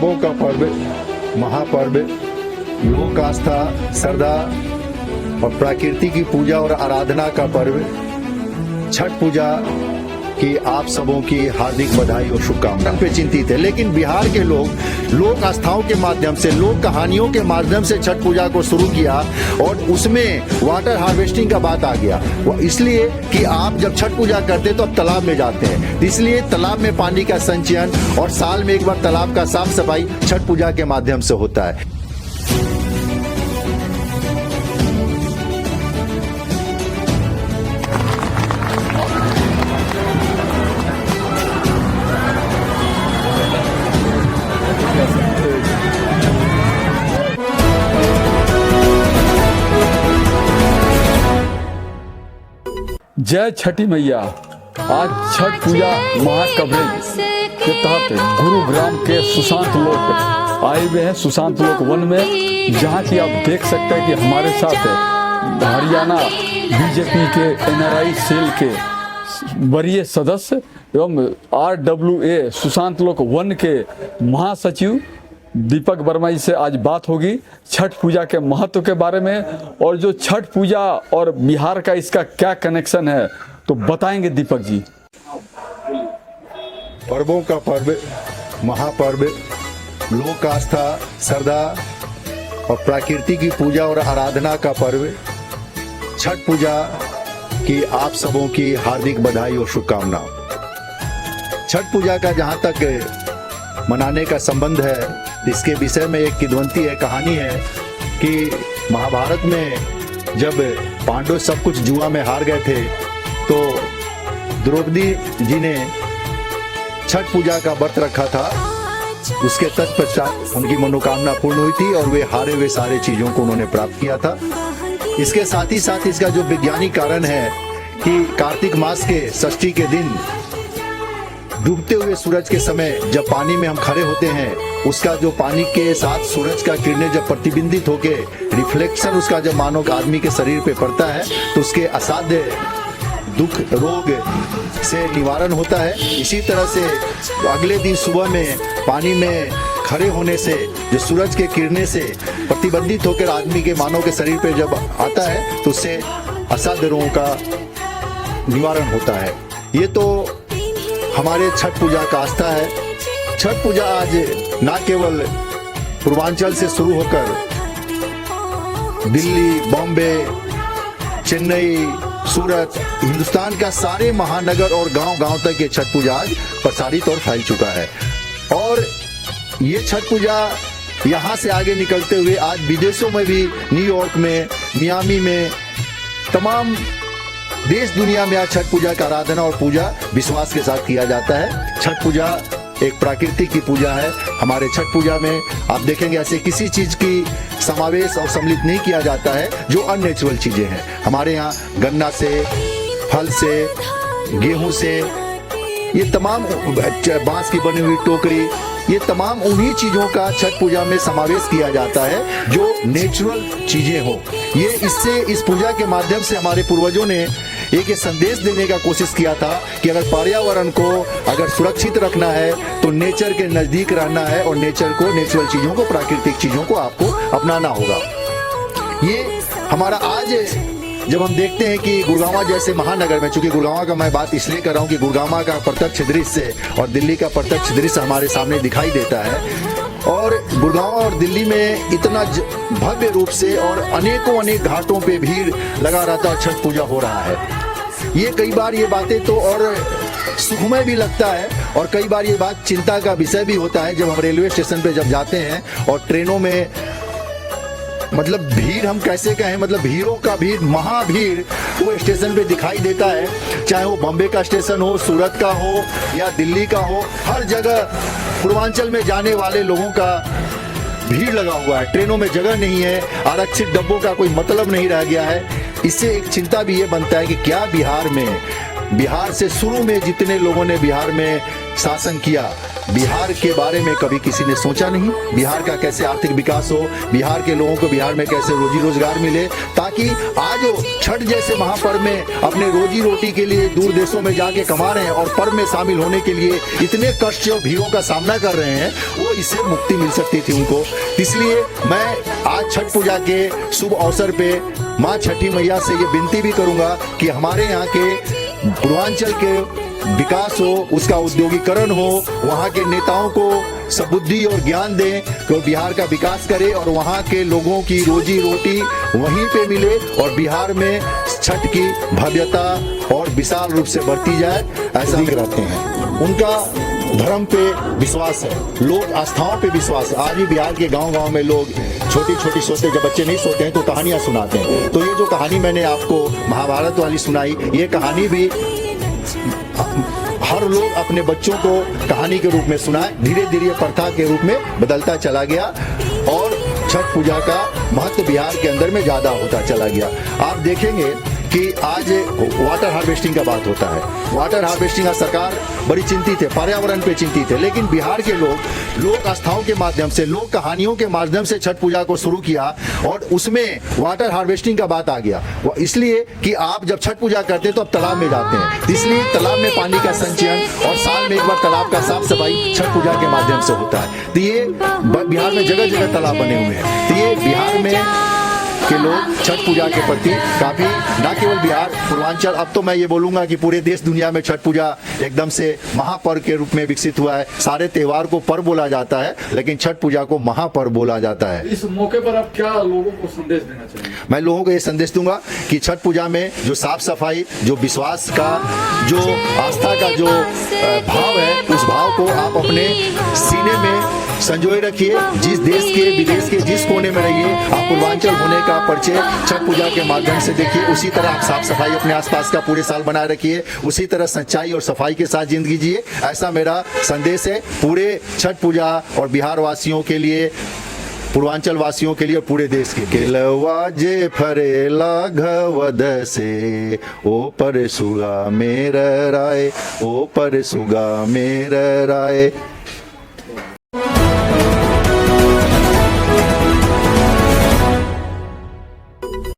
पर्वों का पर्व, महापर्व, लोक आस्था, श्रद्धा और प्रकृति की पूजा और आराधना का पर्व छठ पूजा की आप सबों की हार्दिक बधाई और शुभकामनाएं पे चिंतित है। लेकिन बिहार के लोग लोक आस्थाओं के माध्यम से, लोक कहानियों के माध्यम से छठ पूजा को शुरू किया और उसमें वाटर हार्वेस्टिंग का बात आ गया। वो इसलिए कि आप जब छठ पूजा करते तो आप तालाब में जाते हैं, इसलिए तालाब में पानी का संचयन और साल में एक बार तालाब का साफ सफाई छठ पूजा के माध्यम से होता है। जय छठी मैया। आज छठ पूजा महाकवरेज के तहत गुरुग्राम के सुशांत लोक आए हुए हैं, सुशांत लोक वन में, जहाँ की आप देख सकते हैं कि हमारे साथ हरियाणा बीजेपी के NRI सेल के वरीय सदस्य एवं RWA सुशांत लोक वन के महासचिव दीपक वर्मा जी से आज बात होगी छठ पूजा के महत्व के बारे में, और जो छठ पूजा और बिहार का इसका क्या कनेक्शन है तो बताएंगे दीपक जी। पर्वों का पर्व, महापर्व, लोक आस्था, श्रद्धा और प्रकृति की पूजा और आराधना का पर्व छठ पूजा की आप सबों की हार्दिक बधाई और शुभकामनाएं। छठ पूजा का जहाँ तक मनाने का संबंध है, इसके विषय में एक किंवदंती है, कहानी है कि महाभारत में जब पांडव सब कुछ जुआ में हार गए थे तो द्रौपदी जी ने छठ पूजा का व्रत रखा था। उसके तत्पश्चात उनकी मनोकामना पूर्ण हुई थी और वे हारे हुए सारे चीजों को उन्होंने प्राप्त किया था। इसके साथ ही साथ इसका जो वैज्ञानिक कारण है कि कार्तिक मास के षष्ठी के दिन डूबते हुए सूरज के समय जब पानी में हम खड़े होते हैं, उसका जो पानी के साथ सूरज का किरणें जब प्रतिबिंबित होके रिफ्लेक्शन उसका जब मानव आदमी के शरीर पे पड़ता है तो उसके असाध्य दुख रोग से निवारण होता है। इसी तरह से अगले दिन सुबह में पानी में खड़े होने से जो सूरज के किरणें से प्रतिबंधित होकर आदमी के मानव के शरीर पे जब आता है तो उससे असाध्य रोगों का निवारण होता है। ये तो हमारे छठ पूजा का आस्था है। छठ पूजा आज न केवल पूर्वांचल से शुरू होकर दिल्ली, बॉम्बे, चेन्नई, सूरत, हिंदुस्तान का सारे महानगर और गांव-गांव तक ये छठ पूजा आज प्रसारित और फैल चुका है। और ये छठ पूजा यहाँ से आगे निकलते हुए आज विदेशों में भी, न्यूयॉर्क में, मियामी में, तमाम देश दुनिया में आज छठ पूजा का आराधना और पूजा विश्वास के साथ किया जाता है। छठ पूजा एक प्राकृतिक की पूजा है। हमारे छठ पूजा में आप देखेंगे ऐसे किसी चीज की समावेश और सम्मिलित नहीं किया जाता है जो अननेचुरल चीजें हैं। हमारे यहाँ गन्ना से, फल से, गेहूं से, ये तमाम बांस की बनी हुई टोकरी, ये तमाम उन्हीं चीजों का छठ पूजा में समावेश किया जाता है जो नेचुरल चीजें हो। ये इससे इस पूजा के माध्यम से हमारे पूर्वजों ने एक संदेश देने का कोशिश किया था कि अगर पर्यावरण को अगर सुरक्षित रखना है तो नेचर के नजदीक रहना है और नेचर को, नेचुरल चीजों को, प्राकृतिक चीजों को आपको अपनाना होगा। ये हमारा आज जब हम देखते हैं कि गुड़गांव जैसे महानगर में, चूंकि गुड़गांव का मैं बात इसलिए कर रहा हूँ कि गुड़गांव का प्रत्यक्ष दृश्य और दिल्ली का प्रत्यक्ष दृश्य हमारे सामने दिखाई देता है। और गुड़गांव और दिल्ली में इतना भव्य रूप से और अनेक घाटों पे भीड़ लगा रहता है, छठ पूजा हो रहा है। ये कई बार ये बातें तो और सुखमय भी लगता है और कई बार ये बात चिंता का विषय भी होता है जब हम रेलवे स्टेशन पे जब जाते हैं और ट्रेनों में, मतलब भीड़ हम कैसे कहें, मतलब भीड़ों का भीड़, महाभीड़ वो स्टेशन पे दिखाई देता है। चाहे वो बॉम्बे का स्टेशन हो, सूरत का हो या दिल्ली का हो, हर जगह पूर्वांचल में जाने वाले लोगों का भीड़ लगा हुआ है। ट्रेनों में जगह नहीं है, आरक्षित डब्बों का कोई मतलब नहीं रह गया है। इससे एक चिंता भी ये बनता है कि क्या बिहार से शुरू में जितने लोगों ने बिहार में शासन किया, बिहार के बारे में कभी किसी ने सोचा नहीं। बिहार का कैसे आर्थिक विकास हो, बिहार के लोगों को बिहार में कैसे रोजी रोजगार मिले, ताकि आज वो छठ जैसे महापर्व में अपने रोजी रोटी के लिए दूर देशों में जाके कमा रहे हैं और पर्व में शामिल होने के लिए इतने कष्ट और भीड़ों का सामना कर रहे हैं, वो इससे मुक्ति मिल सकती थी उनको। इसलिए मैं आज छठ पूजा के शुभ अवसर पे माँ छठी मैया से ये विनती भी करूंगा कि हमारे यहाँ के पूर्वांचल के विकास हो, उसका उद्योगीकरण हो, वहाँ के नेताओं को सबुद्धि और ज्ञान दें कि बिहार का विकास करे और वहाँ के लोगों की रोजी रोटी वहीं पे मिले और बिहार में छठ की भव्यता और विशाल रूप से बढ़ती जाए, ऐसा रहते हैं। उनका धर्म पे विश्वास है, लोक आस्थाओं पे विश्वास है। आज भी बिहार के गांव-गांव में लोग छोटी छोटी सोते, जब बच्चे नहीं सोते हैं तो कहानियां सुनाते हैं। तो ये जो कहानी मैंने आपको महाभारत वाली सुनाई, ये कहानी भी हर लोग अपने बच्चों को कहानी के रूप में सुनाए। धीरे धीरे प्रथा के रूप में बदलता चला गया और छठ पूजा का महत्व बिहार के अंदर में ज्यादा होता चला गया। आप देखेंगे कि आज वाटर हार्वेस्टिंग का बात होता है। वाटर हार्वेस्टिंग का सरकार बड़ी चिंतित है, पर्यावरण पे चिंतित है, लेकिन बिहार के लोग लोक आस्थाओं के माध्यम से, लोक कहानियों के माध्यम से छठ पूजा को शुरू किया और उसमें वाटर हार्वेस्टिंग का बात आ गया। वो इसलिए कि आप जब छठ पूजा करते हैं तो आप तालाब में जाते हैं, इसलिए तालाब में पानी का संचयन और साल में एक बार तालाब का साफ सफाई छठ पूजा के माध्यम से होता है। तो ये बिहार में जगह जगह तालाब बने हुए हैं। तो ये बिहार में के लोग छठ पूजा के प्रति काफी, ना केवल बिहार, पूर्वांचल, अब तो मैं ये बोलूंगा कि पूरे देश दुनिया में छठ पूजा एकदम से महापर्व के रूप में विकसित हुआ है। सारे त्योहार को पर्व बोला जाता है, लेकिन छठ पूजा को महापर्व बोला जाता है। इस मौके पर आप क्या लोगों को संदेश देना चाहिए? मैं लोगों को ये संदेश दूंगा कि छठ पूजा में जो साफ सफाई, जो विश्वास का, जो आस्था का जो भाव है, उस भाव को आप अपने सीने में संजोए रखिए। जिस देश के, विदेश के जिस कोने में रहिए, आप पूर्वांचल होने का परिचय छठ पूजा के माध्यम से देखिए। उसी तरह आप साफ सफाई अपने आसपास का पूरे साल बनाए रखिए, उसी तरह सच्चाई और सफाई के साथ जिंदगी जिए। ऐसा मेरा संदेश है पूरे छठ पूजा और बिहार वासियों के लिए, पूर्वांचल वासियों के लिए और पूरे देश के। केलवा जे फरेला घवद से, ओ पर सुगा मेर राय, ओ पर सुगा मेर राय।